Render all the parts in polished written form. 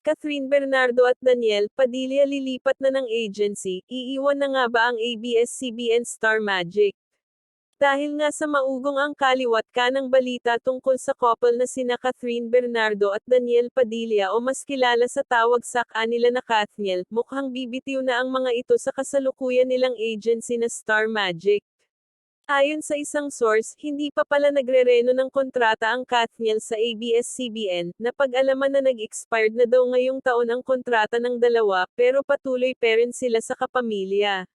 Catherine Bernardo at Daniel Padilla lilipat na ng agency, iiwan na nga ba ang ABS-CBN Star Magic? Dahil nga sa maugong ang kaliwat kanang balita tungkol sa couple na sina Catherine Bernardo at Daniel Padilla o mas kilala sa tawag nila na Kathniel, mukhang bibitiw na ang mga ito sa kasalukuyan nilang agency na Star Magic. Ayon sa isang source, hindi pa pala nagre-reno ng kontrata ang Kathniel sa ABS-CBN, napag-alaman na nag-expired na daw ngayong taon ang kontrata ng dalawa, pero patuloy pa rin sila sa kapamilya.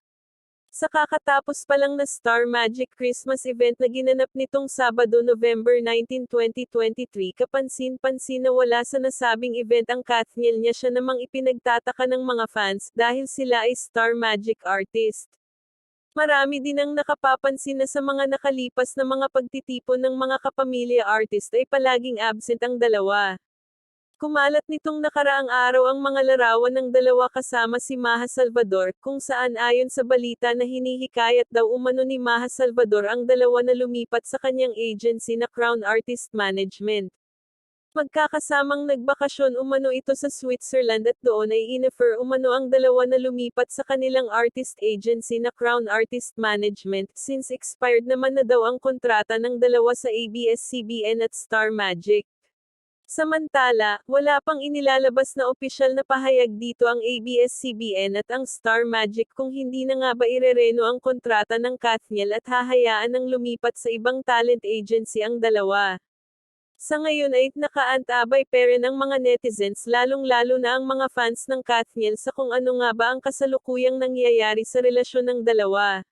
Sa kakatapos pa lang na Star Magic Christmas event na ginanap nitong Sabado November 19, 2023, kapansin-pansin na wala sa nasabing event ang Kathniel niya siya namang ipinagtataka ng mga fans, dahil sila ay Star Magic artist. Marami din ang nakapapansin na sa mga nakalipas na mga pagtitipon ng mga kapamilya artist ay palaging absent ang dalawa. Kumalat nitong nakaraang araw ang mga larawan ng dalawa kasama si Maja Salvador, kung saan ayon sa balita na hinihikayat daw umano ni Maja Salvador ang dalawa na lumipat sa kanyang agency na Crown Artist Management. Magkakasamang nagbakasyon umano ito sa Switzerland at doon ay inifer umano ang dalawa na lumipat sa kanilang artist agency na Crown Artist Management, since expired naman na daw ang kontrata ng dalawa sa ABS-CBN at Star Magic. Samantala, wala pang inilalabas na opisyal na pahayag dito ang ABS-CBN at ang Star Magic kung hindi na nga ba irereno ang kontrata ng Kathniel at hahayaan ng lumipat sa ibang talent agency ang dalawa. Sa ngayon ay nakaantabay pa rin ang mga netizens lalong-lalo na ang mga fans ng Kathniel sa kung ano nga ba ang kasalukuyang nangyayari sa relasyon ng dalawa.